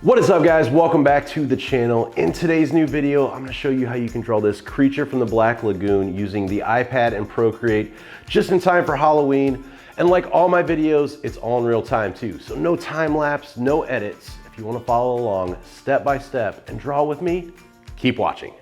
What is up, guys? Welcome back to the channel. In today's new video, I'm gonna show you how you can draw this creature from the Black Lagoon using the iPad and Procreate just in time for Halloween. And like all my videos, it's all in real time too. So no time lapse, no edits. If you wanna follow along step by step and draw with me, keep watching.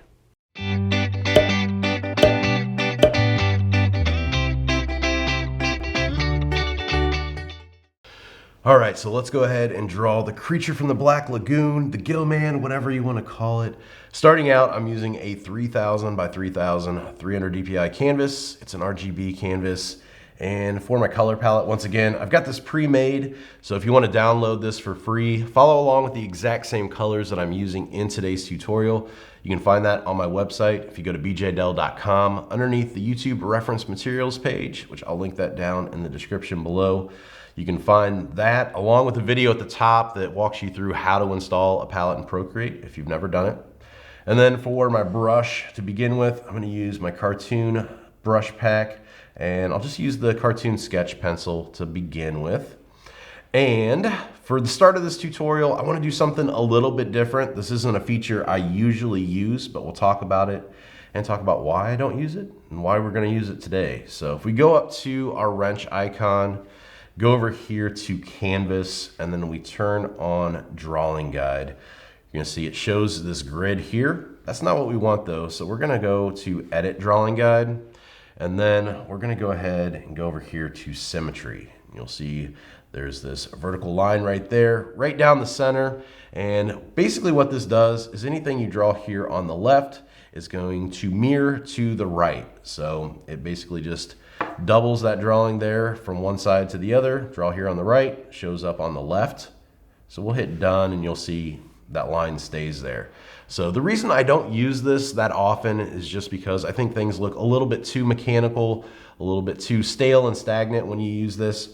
All right, so let's go ahead and draw the creature from the Black Lagoon, the gill man, whatever you want to call it. Starting out, I'm using a 3000 by 3000 300 DPI canvas. It's an RGB canvas. And for my color palette, once again, I've got this pre-made. So if you want to download this for free, follow along with the exact same colors that I'm using in today's tutorial. You can find that on my website. If you go to BeeJayDeL.com, underneath the YouTube reference materials page, which I'll link that down in the description below. You can find that along with a video at the top that walks you through how to install a palette in Procreate if you've never done it. And then for my brush to begin with, I'm gonna use my cartoon brush pack, and I'll just use the cartoon sketch pencil to begin with. And for the start of this tutorial, I wanna do something a little bit different. This isn't a feature I usually use, but we'll talk about it and talk about why I don't use it and why we're gonna use it today. So if we go up to our wrench icon, go over here to canvas, and then we turn on drawing guide. You're gonna see it shows this grid here. That's not what we want though. So we're gonna go to edit drawing guide, and then we're gonna go ahead and go over here to symmetry. You'll see there's this vertical line right there, right down the center. And basically what this does is anything you draw here on the left is going to mirror to the right. So it basically just doubles that drawing there from one side to the other. Draw here on the right, shows up on the left. So we'll hit done and you'll see that line stays there. So the reason I don't use this that often is just because I think things look a little bit too mechanical, a little bit too stale and stagnant when you use this.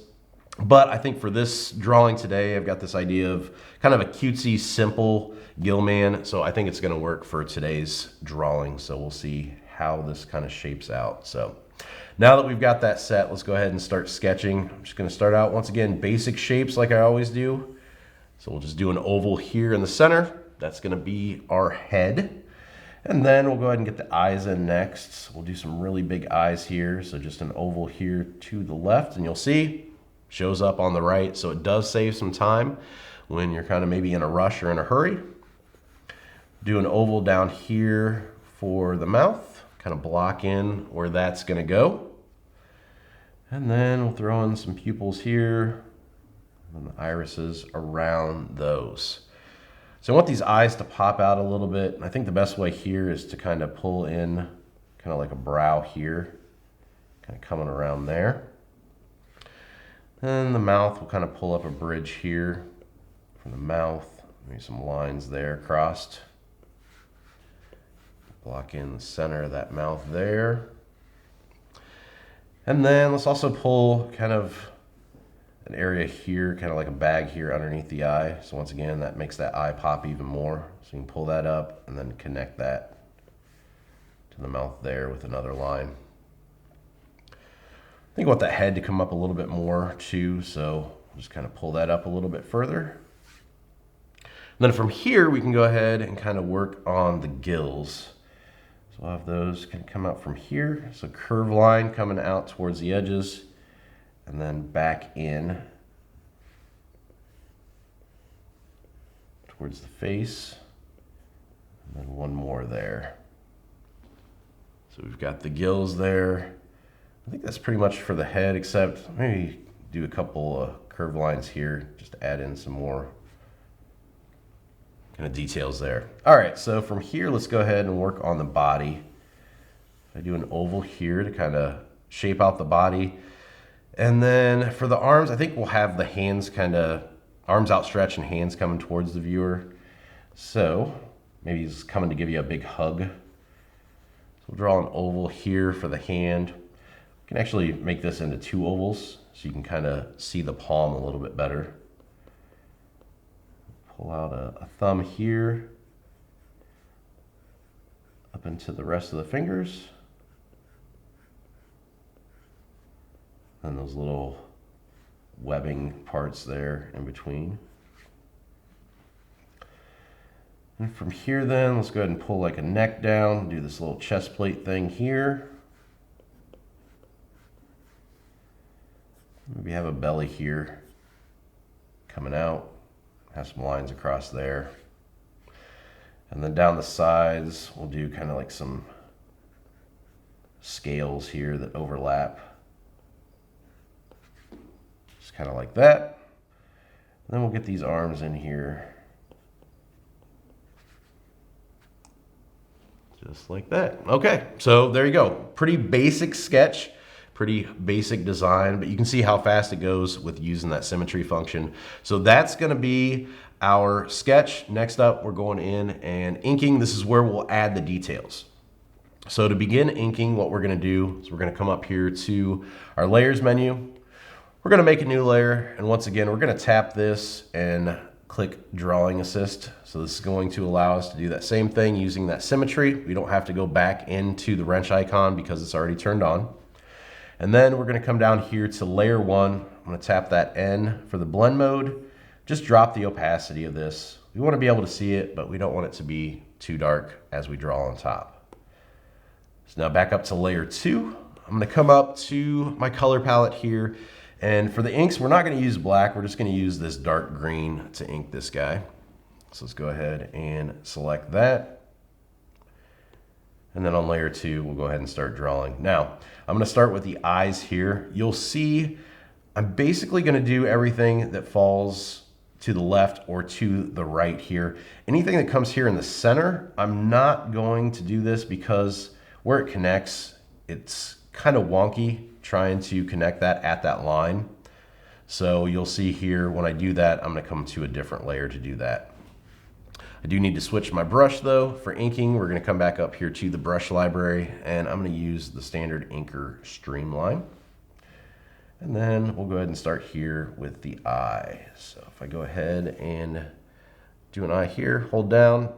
But I think for this drawing today, I've got this idea of kind of a cutesy, simple gill man. So I think it's gonna work for today's drawing. So we'll see how this kind of shapes out. So now that we've got that set, let's go ahead and start sketching. I'm just gonna start out, once again, basic shapes like I always do. So we'll just do an oval here in the center. That's gonna be our head. And then we'll go ahead and get the eyes in next. We'll do some really big eyes here. So just an oval here to the left, and you'll see, shows up on the right. So it does save some time when you're kind of maybe in a rush or in a hurry. Do an oval down here for the mouth, kind of block in where that's gonna go. And then we'll throw in some pupils here and the irises around those. So I want these eyes to pop out a little bit. I think the best way here is to kind of pull in kind of like a brow here, kind of coming around there. And the mouth will kind of pull up a bridge here from the mouth. Maybe some lines there crossed. Block in the center of that mouth there. And then let's also pull kind of an area here, kind of like a bag here underneath the eye. So once again, that makes that eye pop even more. So you can pull that up and then connect that to the mouth there with another line. I think I want that head to come up a little bit more too, so just kind of pull that up a little bit further. And then from here, we can go ahead and kind of work on the gills. So we'll have those can come out from here. So curved line coming out towards the edges and then back in towards the face. And then one more there. So we've got the gills there. I think that's pretty much for the head, except maybe do a couple of curved lines here just to add in some more kind of details there. All right, so from here, let's go ahead and work on the body. I do an oval here to kind of shape out the body. And then for the arms, I think we'll have the hands kind of, arms outstretched and hands coming towards the viewer. So maybe he's coming to give you a big hug. So we'll draw an oval here for the hand. We can actually make this into two ovals so you can kind of see the palm a little bit better. Pull out a thumb here, up into the rest of the fingers. And those little webbing parts there in between. And from here then, let's go ahead and pull like a neck down, do this little chest plate thing here. Maybe have a belly here coming out, have some lines across there. And then down the sides, we'll do kind of like some scales here that overlap. Just kind of like that. And then we'll get these arms in here. Just like that. Okay, so there you go. Pretty basic sketch, pretty basic design, but you can see how fast it goes with using that symmetry function. So that's gonna be our sketch. Next up, we're going in and inking. This is where we'll add the details. So to begin inking, what we're gonna do is we're gonna come up here to our layers menu. We're gonna make a new layer, and once again, we're gonna tap this and click drawing assist. So this is going to allow us to do that same thing using that symmetry. We don't have to go back into the wrench icon because it's already turned on. And then we're gonna come down here to layer 1. I'm gonna tap that N for the blend mode. Just drop the opacity of this. We wanna be able to see it, but we don't want it to be too dark as we draw on top. So now back up to layer 2. I'm gonna come up to my color palette here. And for the inks, we're not gonna use black. We're just gonna use this dark green to ink this guy. So let's go ahead and select that. And then on layer 2, we'll go ahead and start drawing. Now, I'm gonna start with the eyes here. You'll see I'm basically gonna do everything that falls to the left or to the right here. Anything that comes here in the center, I'm not going to do this because where it connects, it's kind of wonky trying to connect that at that line. So you'll see here when I do that, I'm gonna come to a different layer to do that. I do need to switch my brush though. For inking, we're gonna come back up here to the brush library, and I'm gonna use the standard inker streamline. And then we'll go ahead and start here with the eye. So if I go ahead and do an eye here, hold down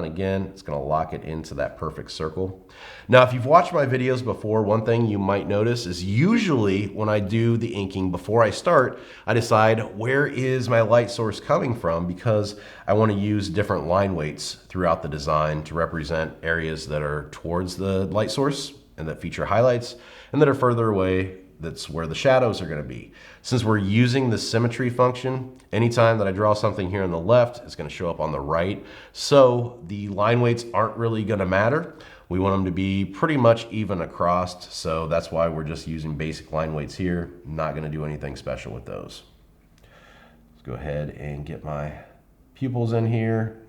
again, it's gonna lock it into that perfect circle. Now, if you've watched my videos before, one thing you might notice is usually when I do the inking, before I start, I decide where is my light source coming from, because I wanna use different line weights throughout the design to represent areas that are towards the light source and that feature highlights, and that are further away, that's where the shadows are gonna be. Since we're using the symmetry function, anytime that I draw something here on the left, it's gonna show up on the right. So the line weights aren't really gonna matter. We want them to be pretty much even across. So that's why we're just using basic line weights here. Not gonna do anything special with those. Let's go ahead and get my pupils in here.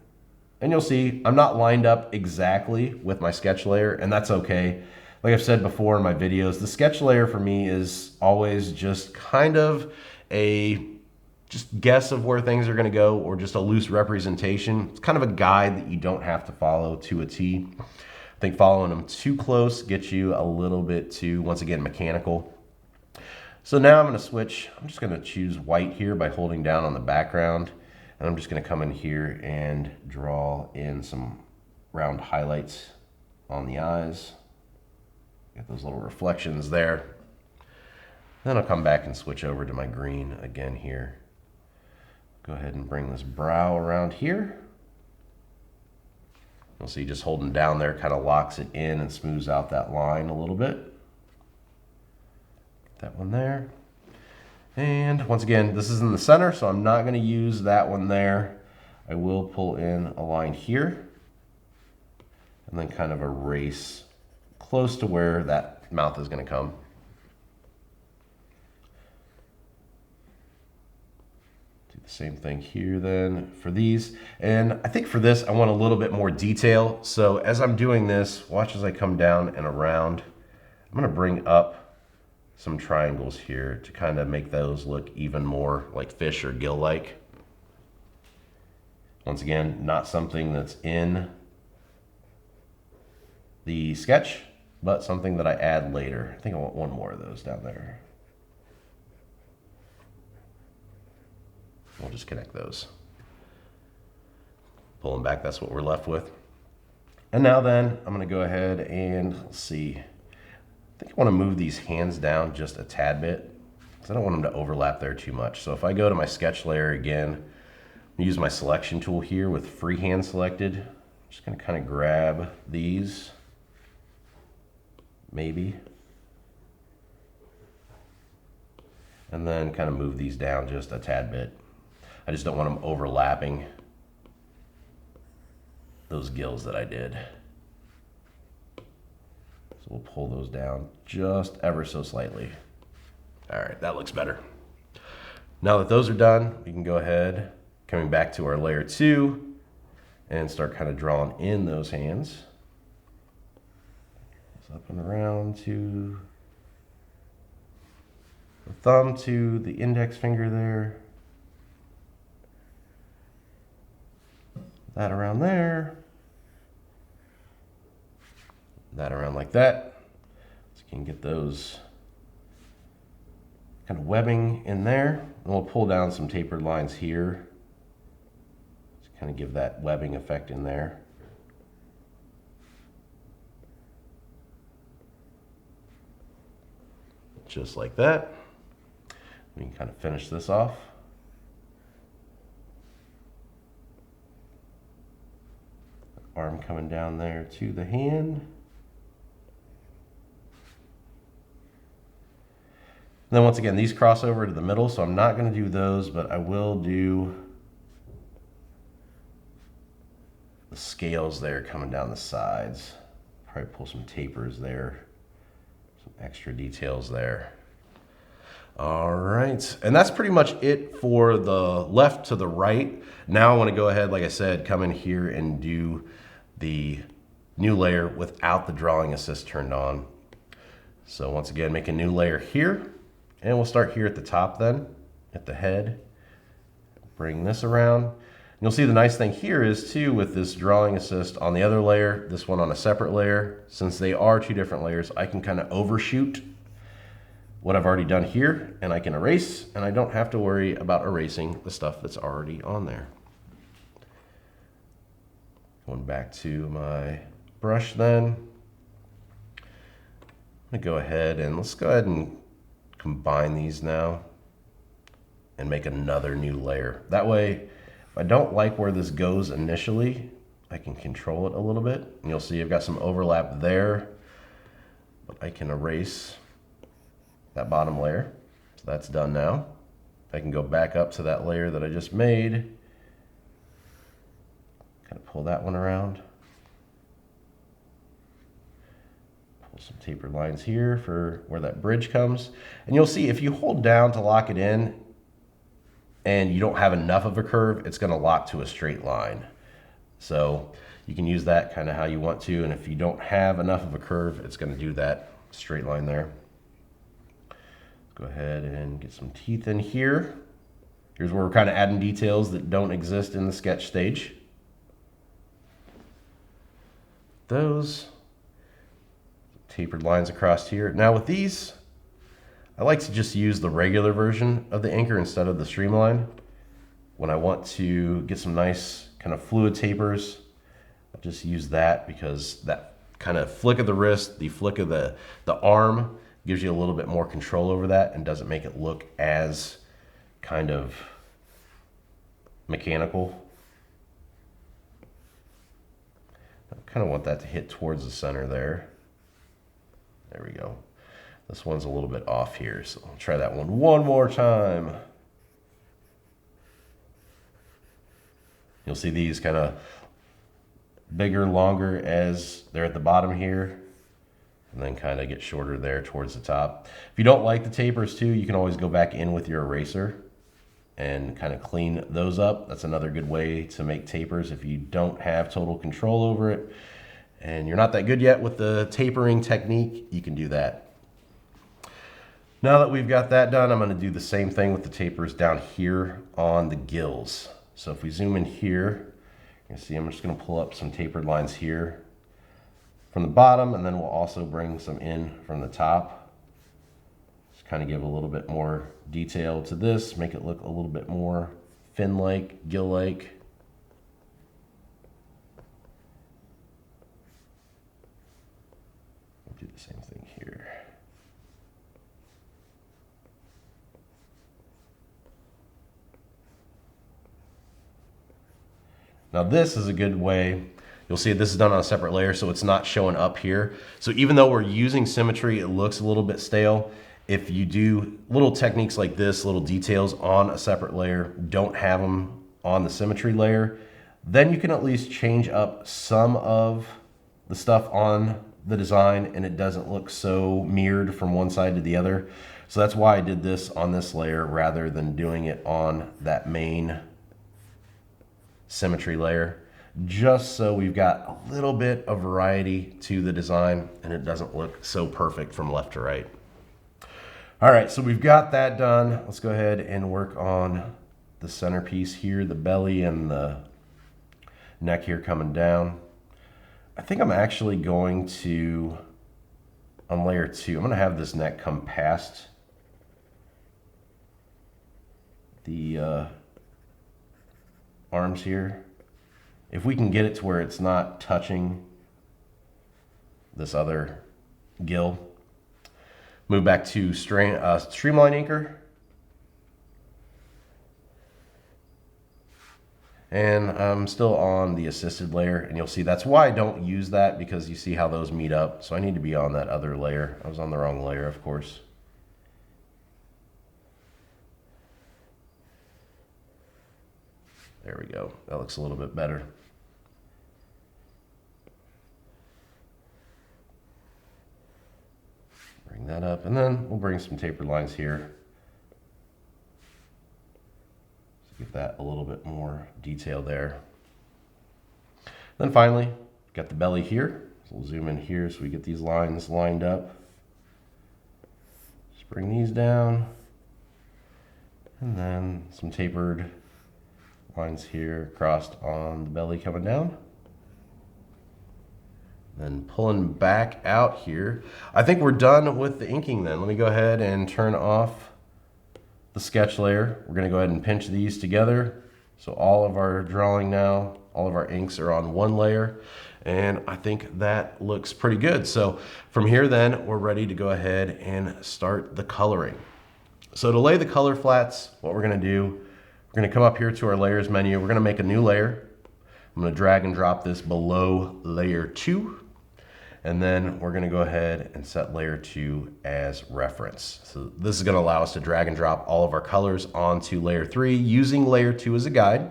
And you'll see I'm not lined up exactly with my sketch layer, and that's okay. Like I've said before in my videos, the sketch layer for me is always just kind of a guess of where things are gonna go, or just a loose representation. It's kind of a guide that you don't have to follow to a T. I think following them too close gets you a little bit too, once again, mechanical. So now I'm gonna switch. I'm just gonna choose white here by holding down on the background. And I'm just gonna come in here and draw in some round highlights on the eyes. Get those little reflections there. Then I'll come back and switch over to my green again here. Go ahead and bring this brow around here. You'll see just holding down there kind of locks it in and smooths out that line a little bit. That one there. And once again, this is in the center, so I'm not going to use that one there. I will pull in a line here and then kind of erase close to where that mouth is going to come. Do the same thing here then for these. And I think for this, I want a little bit more detail. So as I'm doing this, watch as I come down and around. I'm going to bring up some triangles here to kind of make those look even more like fish or gill-like. Once again, not something that's in the sketch, but something that I add later. I think I want one more of those down there. We'll just connect those. Pull them back, that's what we're left with. And now then, I'm gonna go ahead and let's see. I think I wanna move these hands down just a tad bit, because I don't want them to overlap there too much. So if I go to my sketch layer again, I'm Use my selection tool here with freehand selected. I'm just going to kind of grab these, maybe, and then kind of move these down just a tad bit. I just don't want them overlapping those gills that I did. So we'll pull those down just ever so slightly. All right, that looks better. Now that those are done, we can go ahead, coming back to our layer 2, and start kind of drawing in those hands. So up and around to the thumb to the index finger there. That around there. That around like that. So you can get those kind of webbing in there. And we'll pull down some tapered lines here to kind of give that webbing effect in there. Just like that. We can kind of finish this off. Arm coming down there to the hand. And then once again, these cross over to the middle, so I'm not going to do those, but I will do the scales there coming down the sides. Probably pull some tapers there, some extra details there. All right, and that's pretty much it for the left to the right. Now I want to go ahead, like I said, come in here and do the new layer without the drawing assist turned on. So once again, make a new layer here, and we'll start here at the top then, at the head. Bring this around. And you'll see the nice thing here is too, with this drawing assist on the other layer, this one on a separate layer, since they are two different layers, I can kind of overshoot what I've already done here, and I can erase, and I don't have to worry about erasing the stuff that's already on there. Going back to my brush then. I'm gonna go ahead and let's go ahead and combine these now and make another new layer. That way, if I don't like where this goes initially, I can control it a little bit. And you'll see I've got some overlap there, but I can erase that bottom layer. So that's done now. I can go back up to that layer that I just made. Kind of pull that one around. Pull some tapered lines here for where that bridge comes. And you'll see if you hold down to lock it in and you don't have enough of a curve, it's going to lock to a straight line. So you can use that kind of how you want to. And if you don't have enough of a curve, it's going to do that straight line there. Go ahead and get some teeth in here. Here's where we're kind of adding details that don't exist in the sketch stage. Those tapered lines across here. Now with these, I like to just use the regular version of the anchor instead of the streamline. When I want to get some nice kind of fluid tapers, I'll just use that because that kind of flick of the wrist, the flick of the arm gives you a little bit more control over that and doesn't make it look as kind of mechanical. I kind of want that to hit towards the center there. There we go. This one's a little bit off here, so I'll try that one more time. You'll see these kind of bigger, longer as they're at the bottom here, and then kind of get shorter there towards the top. If you don't like the tapers too, you can always go back in with your eraser and kind of clean those up. That's another good way to make tapers if you don't have total control over it and you're not that good yet with the tapering technique, you can do that. Now that we've got that done, I'm going to do the same thing with the tapers down here on the gills. So if we zoom in here, you can see I'm just going to pull up some tapered lines here from the bottom, and then we'll also bring some in from the top. Just kind of give a little bit more detail to this, make it look a little bit more fin-like, gill-like. We'll do the same thing here. Now this is a good way. You'll see this is done on a separate layer, so it's not showing up here. So even though we're using symmetry, it looks a little bit stale. If you do little techniques like this, little details on a separate layer, don't have them on the symmetry layer, then you can at least change up some of the stuff on the design and it doesn't look so mirrored from one side to the other. So that's why I did this on this layer rather than doing it on that main symmetry layer, just so we've got a little bit of variety to the design and it doesn't look so perfect from left to right. All right, so we've got that done. Let's go ahead and work on the centerpiece here, the belly and the neck here coming down. I think I'm actually going to, on layer 2, I'm gonna have this neck come past the arms here. If we can get it to where it's not touching this other gill. Move back to streamline anchor. And I'm still on the assisted layer, and you'll see that's why I don't use that, because you see how those meet up. So I need to be on that other layer. I was on the wrong layer, of course. There we go. That looks a little bit better. Bring that up, and then we'll bring some tapered lines here. Give that a little bit more detail there. Then finally, got the belly here. So we'll zoom in here so we get these lines lined up. Just bring these down. And then some tapered lines here crossed on the belly coming down. Then pulling back out here. I think we're done with the inking then. Let me go ahead and turn off the sketch layer. We're going to go ahead and pinch these together. So all of our drawing now, all of our inks are on one layer. And I think that looks pretty good. So from here then, we're ready to go ahead and start the coloring. So to lay the color flats, what we're going to do, we're going to come up here to our layers menu. We're going to make a new layer. I'm going to drag and drop this below layer 2. And then we're going to go ahead and set layer 2 as reference. So this is going to allow us to drag and drop all of our colors onto layer 3 using layer 2 as a guide.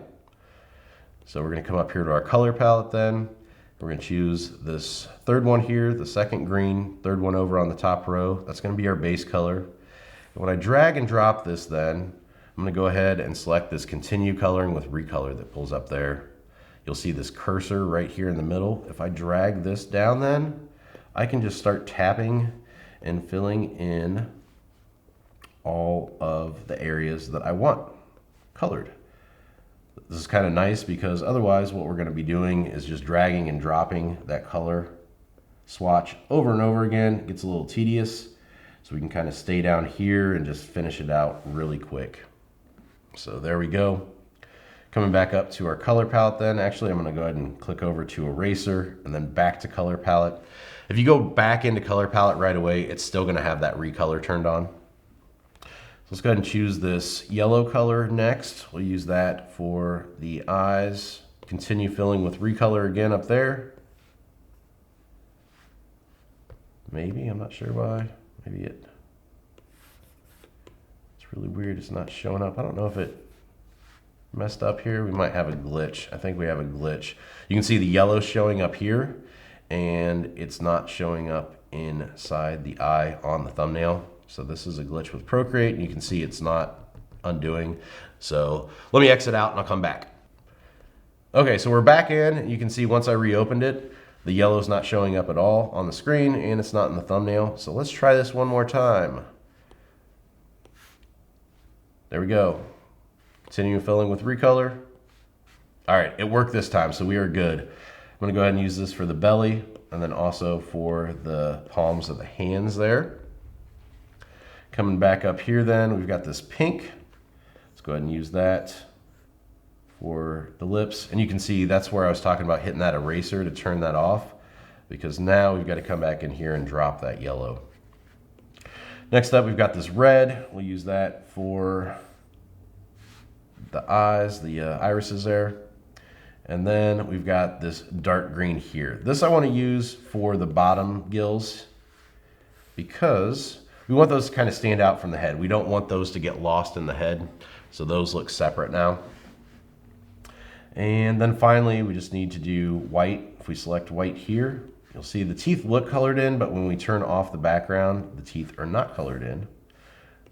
So we're going to come up here to our color palette then. We're going to choose this third one here, the second green, third one over on the top row. That's going to be our base color. And when I drag and drop this then, I'm going to go ahead and select this continue coloring with recolor that pulls up there. You'll see this cursor right here in the middle. If I drag this down then, I can just start tapping and filling in all of the areas that I want colored. This is kind of nice because otherwise what we're going to be doing is just dragging and dropping that color swatch over and over again. It gets a little tedious, so we can kind of stay down here and just finish it out really quick. So there we go. Coming back up to our color palette then, actually I'm going to go ahead and click over to eraser and then back to color palette. If you go back into color palette right away, it's still going to have that recolor turned on. So let's go ahead and choose this yellow color next. We'll use that for the eyes. Continue filling with recolor again up there. Maybe, I'm not sure why. Maybe it's really weird, it's not showing up. I don't know if it messed up here. We might have a glitch. I think we have a glitch. You can see the yellow showing up here and it's not showing up inside the eye on the thumbnail. So this is a glitch with Procreate, and you can see it's not undoing. So let me exit out and I'll come back. Okay, so we're back in. You can see once I reopened it, the yellow's not showing up at all on the screen and it's not in the thumbnail. So let's try this one more time. There we go. Continue filling with recolor. All right, it worked this time, so we are good. I'm gonna go ahead and use this for the belly and then also for the palms of the hands there. Coming back up here then, we've got this pink. Let's go ahead and use that for the lips. And you can see that's where I was talking about hitting that eraser to turn that off, because now we've got to come back in here and drop that yellow. Next up, we've got this red. We'll use that for the eyes, the irises there. And then we've got this dark green here. This I want to use for the bottom gills because we want those to kind of stand out from the head. We don't want those to get lost in the head. So those look separate now. And then finally, we just need to do white. If we select white here, you'll see the teeth look colored in, but when we turn off the background, the teeth are not colored in.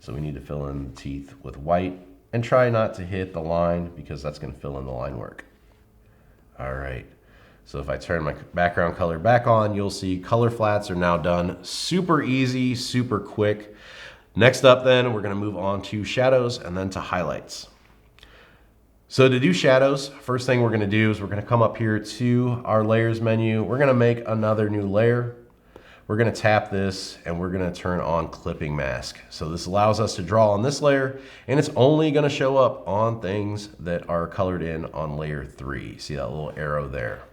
So we need to fill in the teeth with white and try not to hit the line because that's going to fill in the line work. All right. So if I turn my background color back on, you'll see color flats are now done. Super easy, super quick. Next up then, we're going to move on to shadows and then to highlights. So to do shadows, first thing we're going to do is we're going to come up here to our layers menu. We're going to make another new layer. We're going to tap this and we're going to turn on clipping mask. So this allows us to draw on this layer and it's only going to show up on things that are colored in on layer 3. See that little arrow there?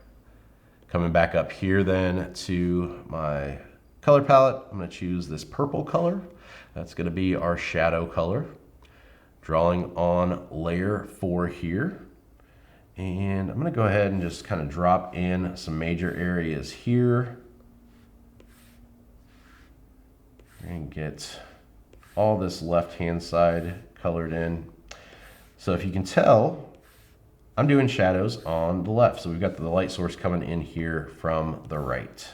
Coming back up here then to my color palette, I'm going to choose this purple color. That's going to be our shadow color. Drawing on layer 4 here. And I'm going to go ahead and just kind of drop in some major areas here. And get all this left-hand side colored in. So if you can tell, I'm doing shadows on the left. So we've got the light source coming in here from the right.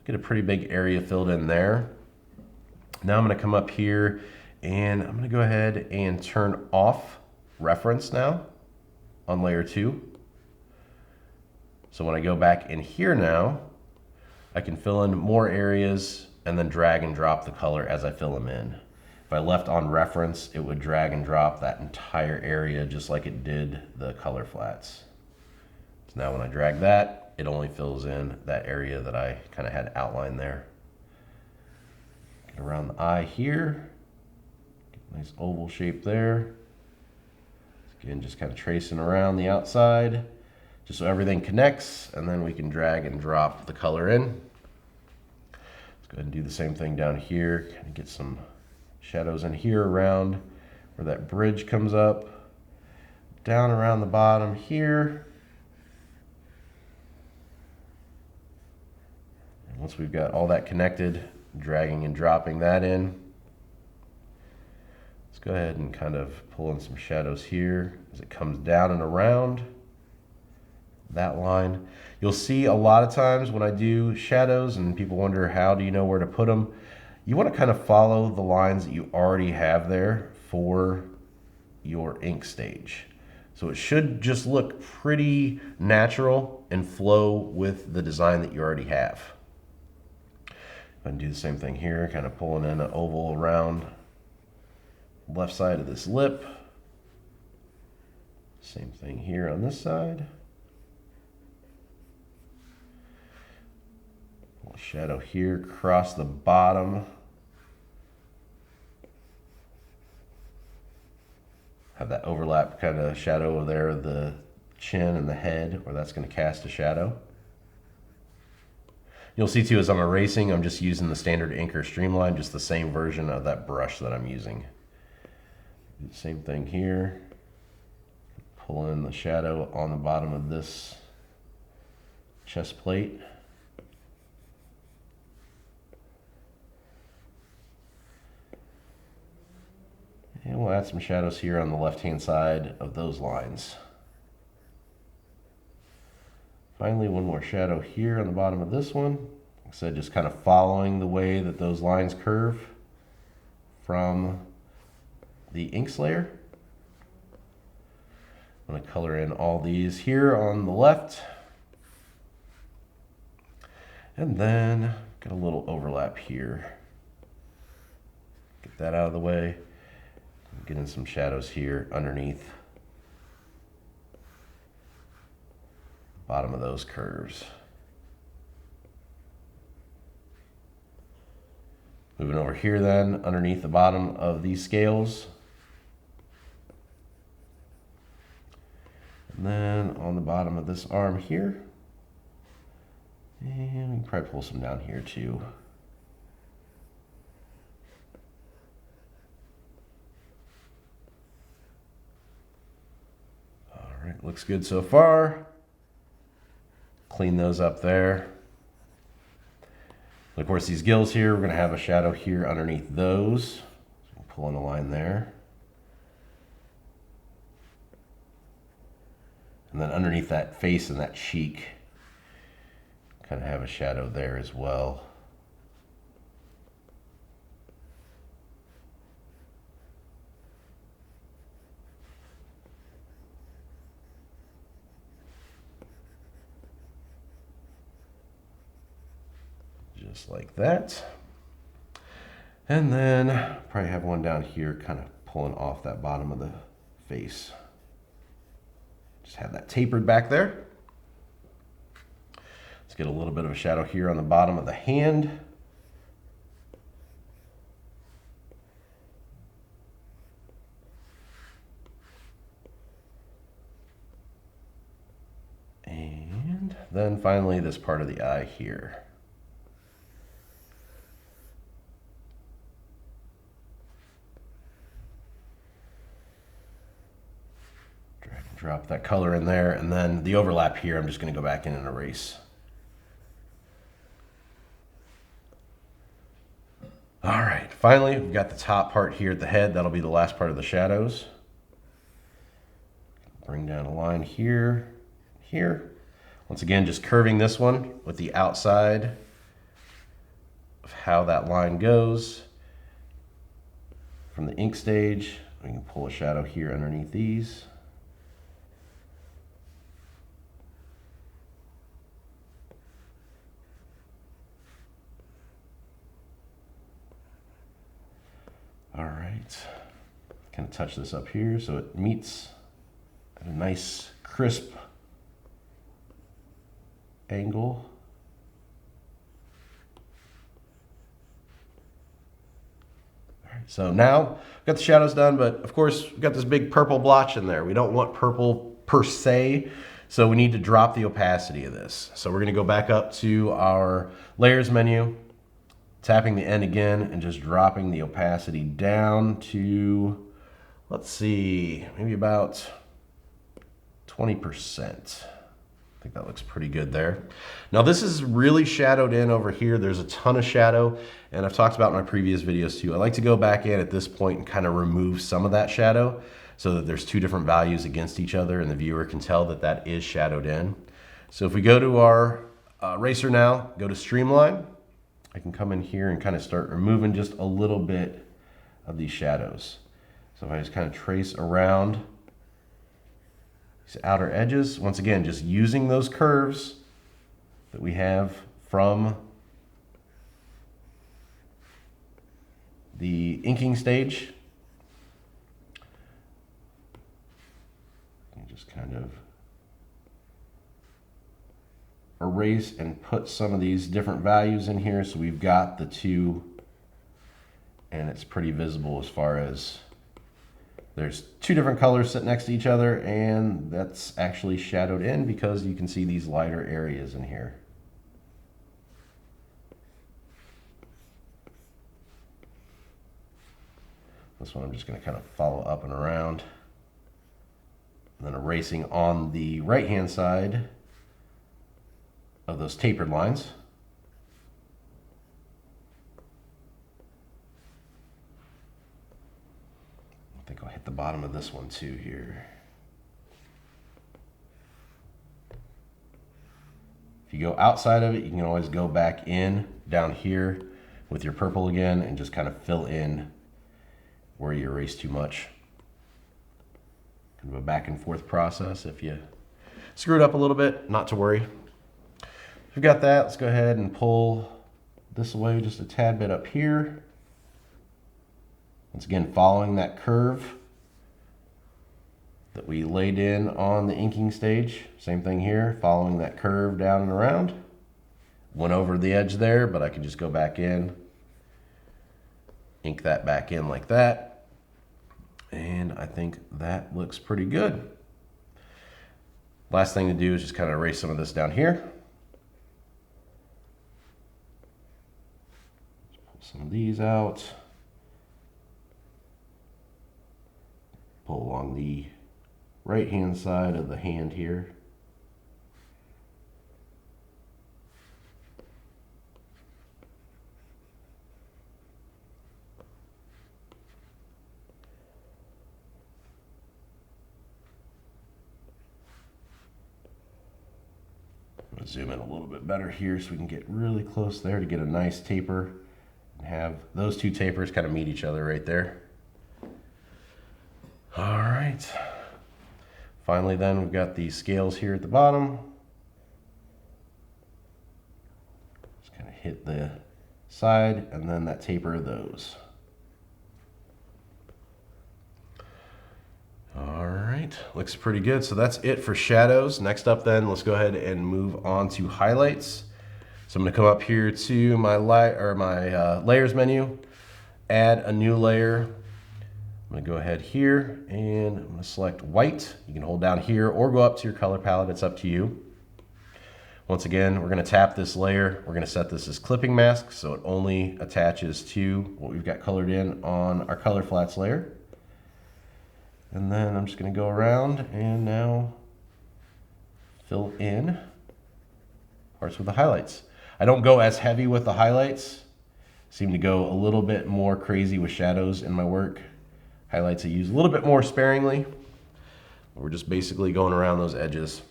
Get a pretty big area filled in there. Now I'm going to come up here and I'm going to go ahead and turn off reference now on layer 2. So when I go back in here now, I can fill in more areas and then drag and drop the color as I fill them in. If I left on reference, it would drag and drop that entire area just like it did the color flats. So now when I drag that, it only fills in that area that I kind of had outlined there. Get around the eye here. Get a nice oval shape there. Again, just kind of tracing around the outside, just so everything connects, and then we can drag and drop the color in. Let's go ahead and do the same thing down here. Kind of get some shadows in here around where that bridge comes up. Down around the bottom here. And once we've got all that connected, dragging and dropping that in. Let's go ahead and kind of pull in some shadows here as it comes down and around that line. You'll see a lot of times when I do shadows and people wonder how do you know where to put them, you want to kind of follow the lines that you already have there for your ink stage. So it should just look pretty natural and flow with the design that you already have. I can do the same thing here, kind of pulling in an oval around the left side of this lip. Same thing here on this side. A shadow here across the bottom. Have that overlap kind of shadow there, the chin and the head, where that's going to cast a shadow. You'll see too, as I'm erasing, I'm just using the standard ink or streamline, just the same version of that brush that I'm using. Do the same thing here. Pull in the shadow on the bottom of this chest plate. And we'll add some shadows here on the left-hand side of those lines. Finally, one more shadow here on the bottom of this one. Like I said, just kind of following the way that those lines curve from the inks layer. I'm going to color in all these here on the left. And then get a little overlap here. Get that out of the way. Get in some shadows here underneath the bottom of those curves. Moving over here then, underneath the bottom of these scales. And then on the bottom of this arm here. And we can probably pull some down here too. looks good so far. Clean those up there. Of course, these gills here, we're going to have a shadow here underneath those. So pull in a line there. And then underneath that face and that cheek, kind of have a shadow there as well. Just like that. And then probably have one down here kind of pulling off that bottom of the face. Just have that tapered back there. Let's get a little bit of a shadow here on the bottom of the hand. And then finally this part of the eye here. Drop that color in there, and then the overlap here, I'm just going to go back in and erase. All right, finally, we've got the top part here at the head. That'll be the last part of the shadows. Bring down a line here, here. Once again, just curving this one with the outside of how that line goes. From the ink stage, we can pull a shadow here underneath these. All right, kind of touch this up here so it meets at a nice crisp angle. All right, so now we've got the shadows done, but of course we've got this big purple blotch in there. We don't want purple per se, so we need to drop the opacity of this. So we're gonna go back up to our layers menu, tapping the end again and just dropping the opacity down to, let's see, maybe about 20%. I think that looks pretty good there. Now this is really shadowed in over here. There's a ton of shadow, and I've talked about in my previous videos too. I like to go back in at this point and kind of remove some of that shadow so that there's two different values against each other and the viewer can tell that that is shadowed in. So if we go to our eraser now, go to Streamline, I can come in here and kind of start removing just a little bit of these shadows. So if I just kind of trace around these outer edges, once again, just using those curves that we have from the inking stage. And just kind of erase and put some of these different values in here so we've got the two, and it's pretty visible as far as there's two different colors sitting next to each other, and that's actually shadowed in because you can see these lighter areas in here. This one I'm just going to kind of follow up and around, and then erasing on the right hand side of those tapered lines. I think I'll hit the bottom of this one too here. If you go outside of it, you can always go back in down here with your purple again and just kind of fill in where you erase too much. Kind of a back and forth process. If you screw it up a little bit, not to worry. We've got that. Let's go ahead and pull this away just a tad bit up here. Once again, following that curve that we laid in on the inking stage. Same thing here, following that curve down and around. Went over the edge there, but I can just go back in, ink that back in like that. And I think that looks pretty good. Last thing to do is just kind of erase some of this down here. Some of these out. Pull along the right hand side of the hand here. I'm gonna zoom in a little bit better here so we can get really close there to get a nice taper and have those two tapers kind of meet each other right there. All right. Finally then, we've got the scales here at the bottom. Just kind of hit the side and then that taper of those. All right, looks pretty good. So that's it for shadows. Next up then, let's go ahead and move on to highlights. So I'm gonna come up here to my layers menu, add a new layer. I'm gonna go ahead here and I'm gonna select white. You can hold down here or go up to your color palette, it's up to you. Once again, we're gonna tap this layer. We're gonna set this as clipping mask so it only attaches to what we've got colored in on our color flats layer. And then I'm just gonna go around and now fill in parts with the highlights. I don't go as heavy with the highlights. Seem to go a little bit more crazy with shadows in my work. Highlights I use a little bit more sparingly. We're just basically going around those edges.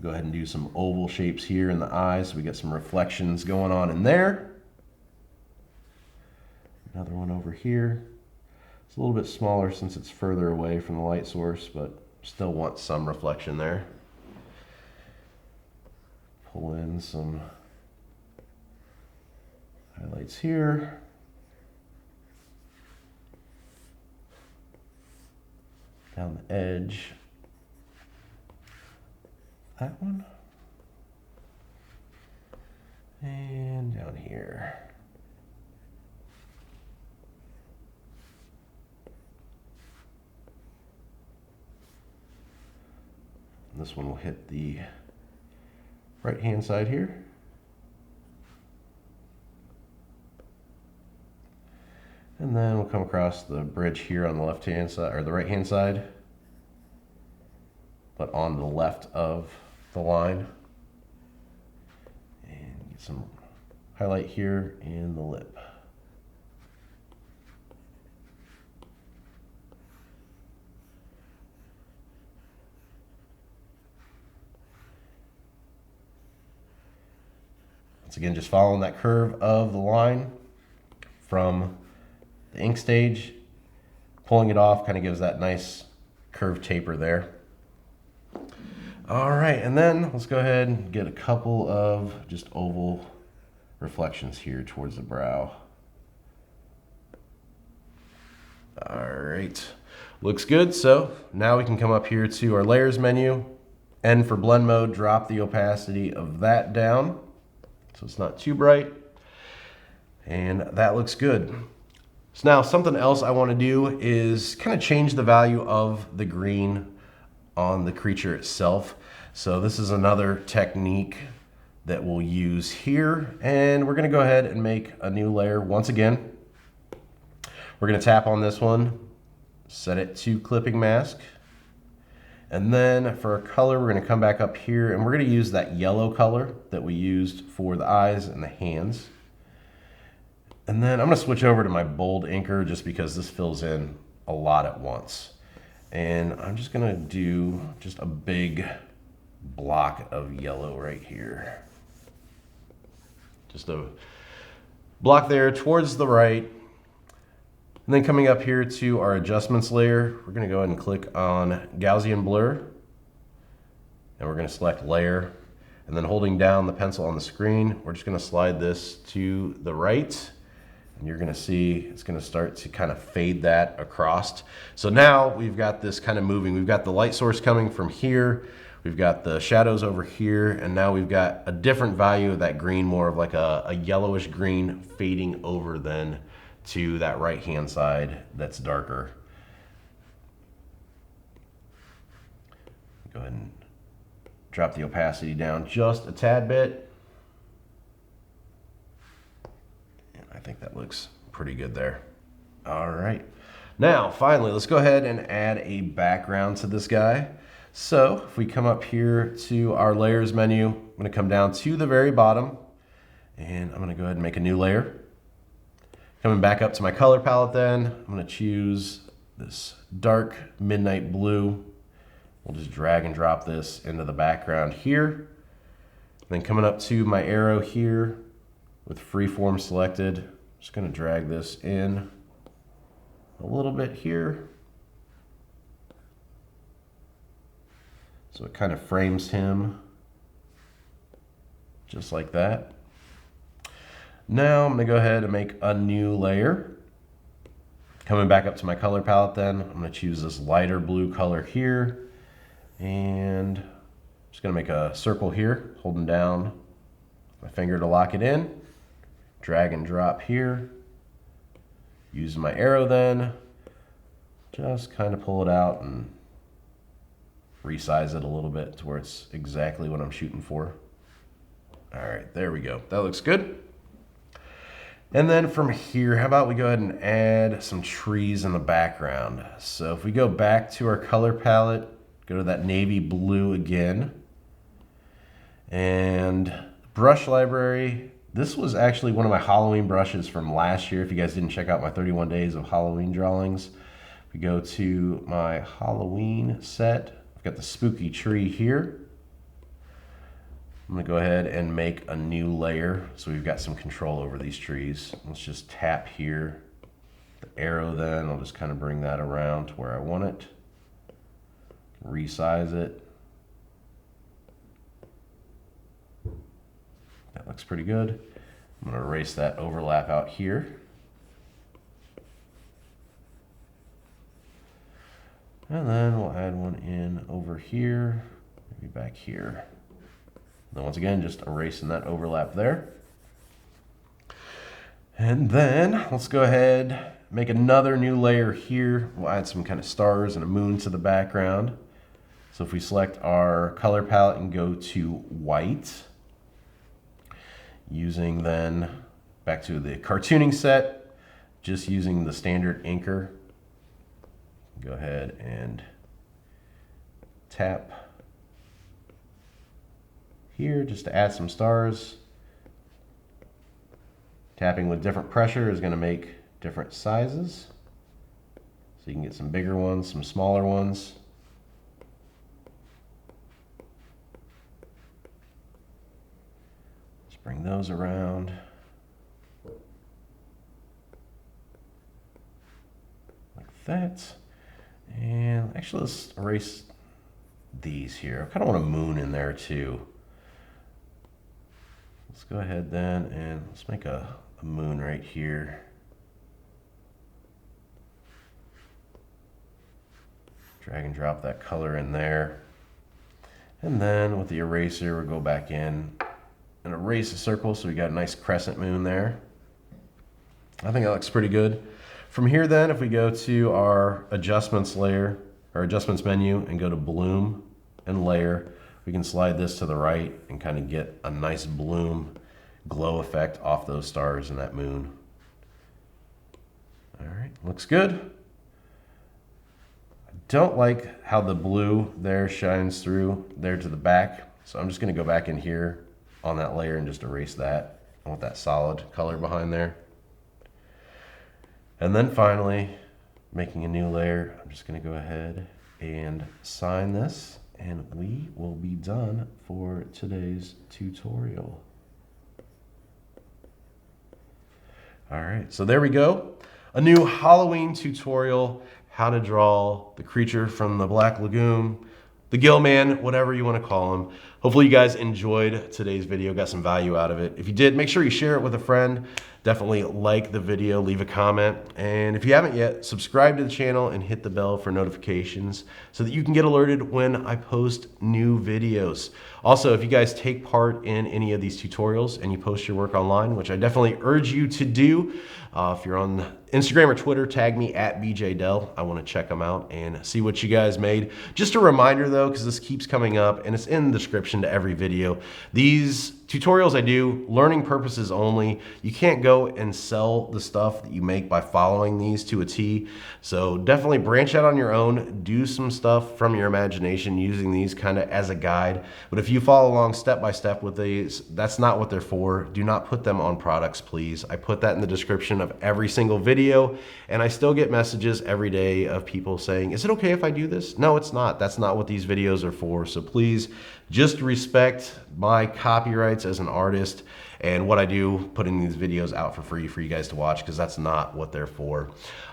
Go ahead and do some oval shapes here in the eyes so we get some reflections going on in there. Another one over here. It's a little bit smaller since it's further away from the light source, but still want some reflection there. Pull in some highlights here. Down the edge. That one. And down here. This one will hit the right hand side here. And then we'll come across the bridge here on the left hand side, or the right hand side, but on the left of the line. And get some highlight here in the lip. Once again, just following that curve of the line from the ink stage, pulling it off kind of gives that nice curved taper there. All right, and then let's go ahead and get a couple of just oval reflections here towards the brow. All right, looks good. So now we can come up here to our layers menu, and for blend mode, drop the opacity of that down so it's not too bright, and that looks good. So now something else I want to do is kind of change the value of the green on the creature itself. So this is another technique that we'll use here, and we're going to go ahead and make a new layer once again. We're going to tap on this one, set it to clipping mask, and then for a color we're going to come back up here and we're going to use that yellow color that we used for the eyes and the hands. And then I'm going to switch over to my bold inker just because this fills in a lot at once. And I'm just going to do just a big block of yellow right here. Just a block there towards the right. And then coming up here to our adjustments layer, we're going to go ahead and click on Gaussian blur. And we're going to select layer. And then holding down the pencil on the screen, we're just going to slide this to the right. And you're going to see it's going to start to kind of fade that across. So now we've got this kind of moving. We've got the light source coming from here. We've got the shadows over here. And now we've got a different value of that green, more of like a yellowish green fading over then to that right hand side that's darker. Go ahead and drop the opacity down just a tad bit. And I think that looks pretty good there. All right. Now, finally, let's go ahead and add a background to this guy. So if we come up here to our layers menu, I'm gonna come down to the very bottom and I'm gonna go ahead and make a new layer. Coming back up to my color palette then, I'm gonna choose this dark midnight blue. We'll just drag and drop this into the background here. Then coming up to my arrow here with freeform selected, I'm just gonna drag this in a little bit here. So it kind of frames him just like that. Now I'm gonna go ahead and make a new layer. Coming back up to my color palette then, I'm gonna choose this lighter blue color here. And I'm just gonna make a circle here, holding down my finger to lock it in. Drag and drop here. Using my arrow then, just kind of pull it out and resize it a little bit to where it's exactly what I'm shooting for. All right, there we go. That looks good. And then from here, how about we go ahead and add some trees in the background. So if we go back to our color palette, go to that navy blue again. And brush library, this was actually one of my Halloween brushes from last year. If you guys didn't check out my 31 days of Halloween drawings, we go to my Halloween set. I've got the spooky tree here. I'm gonna go ahead and make a new layer so we've got some control over these trees. Let's just tap here. The arrow then, I'll just kind of bring that around to where I want it. Resize it. That looks pretty good. I'm gonna erase that overlap out here. And then we'll add one in over here, maybe back here. Then once again, just erasing that overlap there. And then let's go ahead, make another new layer here. We'll add some kind of stars and a moon to the background. So if we select our color palette and go to white, using then back to the cartooning set, just using the standard inker, go ahead and tap here just to add some stars. Tapping with different pressure is going to make different sizes. So you can get some bigger ones, some smaller ones. Just bring those around. Like that. And actually let's erase these here. I kind of want a moon in there too. Let's go ahead then and let's make a moon right here. Drag and drop that color in there. And then with the eraser, we'll go back in and erase the circle so we got a nice crescent moon there. I think that looks pretty good. From here then, if we go to our adjustments layer, or adjustments menu, and go to bloom and layer, we can slide this to the right and kind of get a nice bloom glow effect off those stars and that moon. All right, looks good. I don't like how the blue there shines through there to the back, so I'm just going to go back in here on that layer and just erase that. I want that solid color behind there. And then finally, making a new layer, I'm just going to go ahead and sign this, and we will be done for today's tutorial. All right, so there we go. A new Halloween tutorial, how to draw the creature from the Black Lagoon, the Gill Man, whatever you want to call him. Hopefully you guys enjoyed today's video, got some value out of it. If you did, make sure you share it with a friend. Definitely like the video, leave a comment. And if you haven't yet, subscribe to the channel and hit the bell for notifications so that you can get alerted when I post new videos. Also, if you guys take part in any of these tutorials and you post your work online, which I definitely urge you to do, if you're on Instagram or Twitter, tag me at BeeJayDeL. I want to check them out and see what you guys made. Just a reminder though, because this keeps coming up and it's in the description to every video. These tutorials I do, learning purposes only. You can't go and sell the stuff that you make by following these to a T. So definitely branch out on your own, do some stuff from your imagination using these kind of as a guide. But if you follow along step by step with these, that's not what they're for. Do not put them on products, please. I put that in the description of every single video, and I still get messages every day of people saying, is it okay if I do this? No, it's not. That's not what these videos are for. So please just respect my copyrights as an artist and what I do, putting these videos out for free for you guys to watch, because that's not what they're for.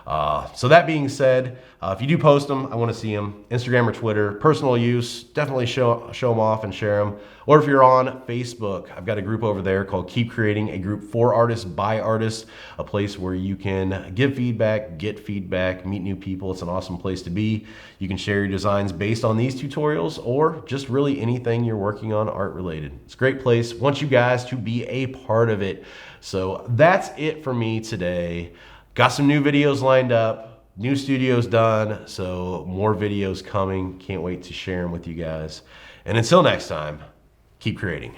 So that being said, if you do post them, I want to see them. Instagram or Twitter, personal use, definitely show them off and share them. Or if you're on Facebook, I've got a group over there called Keep Creating, a group for artists, by artists, a place where you can give feedback, get feedback, meet new people. It's an awesome place to be. You can share your designs based on these tutorials or just really anything you're working on art related. It's a great place. Want you guys to be a part of it. So that's it for me today. Got some new videos lined up, new studios done, so more videos coming. Can't wait to share them with you guys. And until next time, keep creating.